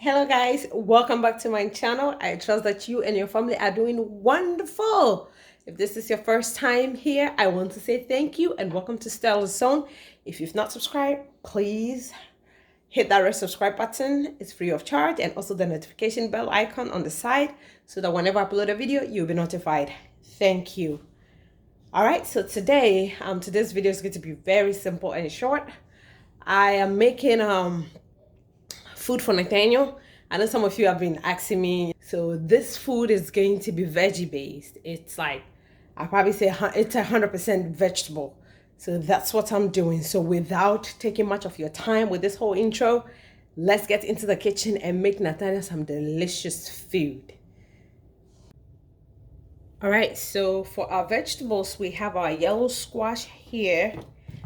Hello guys, welcome back to my channel. I trust that you and your family are doing wonderful. If this is your first time here, I want to say thank you and welcome to StellaZone. If you've not subscribed, please hit that red subscribe button. It's free of charge, and also the notification bell icon on the side so that whenever I upload a video, you'll be notified. Thank you. All right, so today's video is going to be very simple and short. I am making food for Nathaniel. I know some of you have been asking me. So this food is going to be veggie based. It's like, I probably say it's 100% vegetable. So that's what I'm doing. So without taking much of your time with this whole intro, let's get into the kitchen and make Nathaniel some delicious food. All right, so for our vegetables, we have our yellow squash here.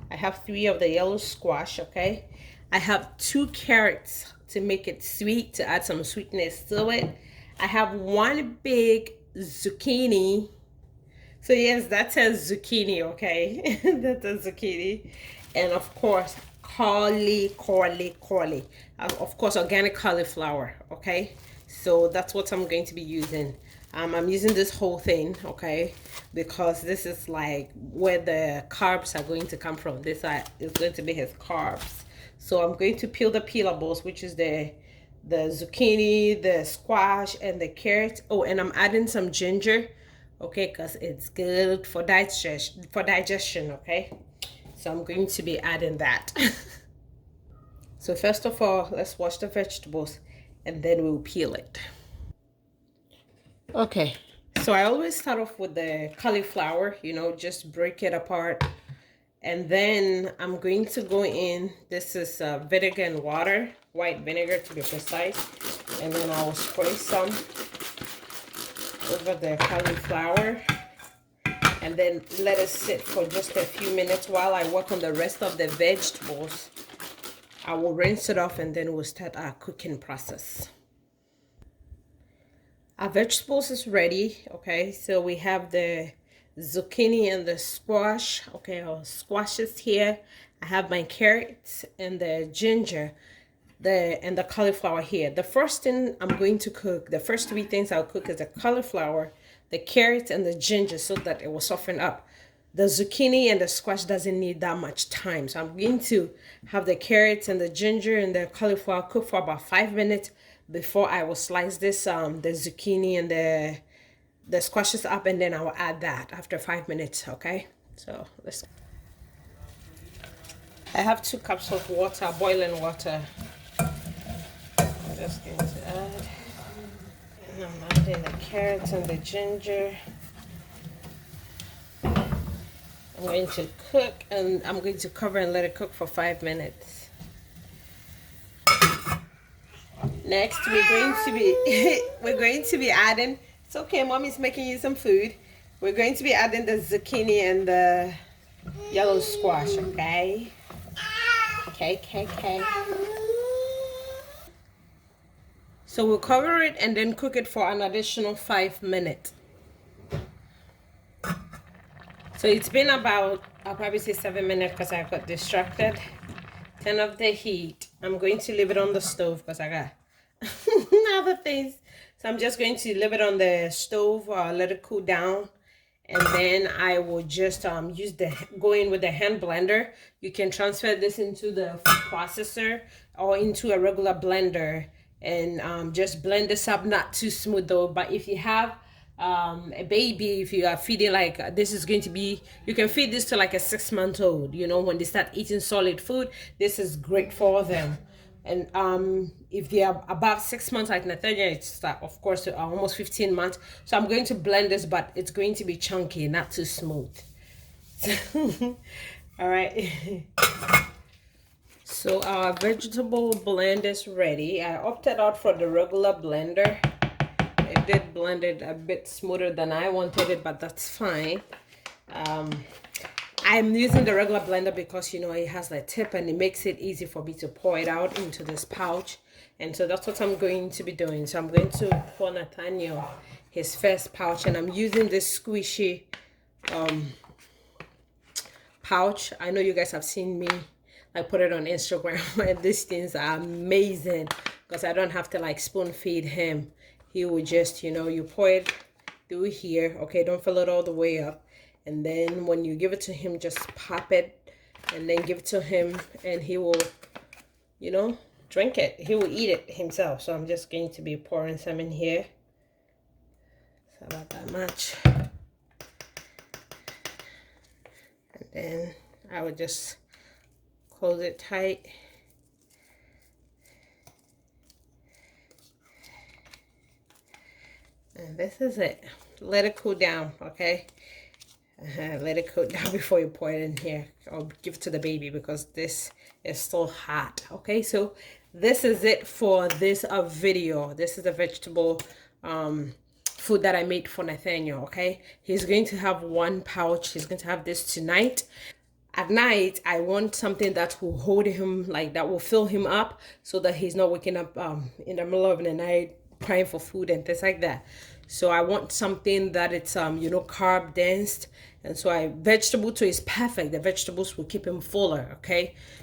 I have 3 of the yellow squash, okay? I have 2 carrots to make it sweet, to add some sweetness to it. I have 1 big zucchini. So yes, that says zucchini, okay? That's a zucchini. And of course, cauliflower. Of course, organic cauliflower, okay? So that's what I'm going to be using. I'm using this whole thing, okay, because this is like where the carbs are going to come from. This is going to be his carbs. So I'm going to peel the peelables, which is the zucchini, the squash, and the carrot. Oh, and I'm adding some ginger, okay, because it's good for digestion, okay. So I'm going to be adding that. So first of all, let's wash the vegetables, and then we'll peel it. Okay, so I always start off with the cauliflower, you know, just break it apart. And then I'm going to go in, this is vinegar and water, white vinegar to be precise. And then I'll spray some over the cauliflower. And then let it sit for just a few minutes while I work on the rest of the vegetables. I will rinse it off and then we'll start our cooking process. Our vegetables is ready, okay? So we have the zucchini and the squash, okay? Our squash is here. I have my carrots and the ginger, and the cauliflower here. The first thing I'm going to cook, the first 3 things I'll cook is the cauliflower, the carrots, and the ginger so that it will soften up. The zucchini and the squash doesn't need that much time. So I'm going to have the carrots and the ginger and the cauliflower cook for about 5 minutes before I will slice this the zucchini and the squashes up, and then I will add that after 5 minutes, okay? So let's. I have 2 cups of water, boiling water. I'm just going to add, and I'm adding the carrots and the ginger. I'm going to cook, and I'm going to cover and let it cook for 5 minutes. Next, we're going to be adding. It's okay, mommy's making you some food. We're going to be adding the zucchini and the yellow squash, okay? Okay. So we'll cover it and then cook it for an additional 5 minutes. So it's been about, I'll probably say 7 minutes because I got distracted. Turn off the heat. I'm going to leave it on the stove because I got other things. So I'm just going to leave it on the stove, let it cool down, and then I will just go in with the hand blender. You can transfer this into the food processor or into a regular blender and just blend this up, not too smooth though. But if you have a baby, if you are feeding, like this is going to be, you can feed this to like a 6-month-old, you know, when they start eating solid food, this is great for them. And if they are about 6 months like Nathaniel, it's of course almost 15 months. So I'm going to blend this, but it's going to be chunky, not too smooth. All right. So our vegetable blend is ready. I opted out for the regular blender. It did blend it a bit smoother than I wanted it, but that's fine. I'm using the regular blender because, you know, it has the tip and it makes it easy for me to pour it out into this pouch. And so that's what I'm going to be doing. So I'm going to pour Nathaniel his first pouch, and I'm using this squishy pouch. I know you guys have seen me, I put it on Instagram, and these things are amazing because I don't have to like spoon feed him. He will just, you know, you pour it through here. Okay, don't fill it all the way up. And then when you give it to him, just pop it and then give it to him, and he will, you know, drink it. He will eat it himself. So I'm just going to be pouring some in here. It's about that much. And then I would just close it tight. And this is it. Let it cool down, okay? Let it cool down before you pour it in here, or give it to the baby, because this is still hot. Okay, so this is it for this video. This is the vegetable food that I made for Nathaniel. Okay, he's going to have one pouch. He's going to have this tonight. At night, I want something that will hold him, like that will fill him up, so that he's not waking up in the middle of the night crying for food and things like that. So I want something that it's you know, carb dense, and so vegetable too is perfect. The vegetables will keep him fuller. Okay,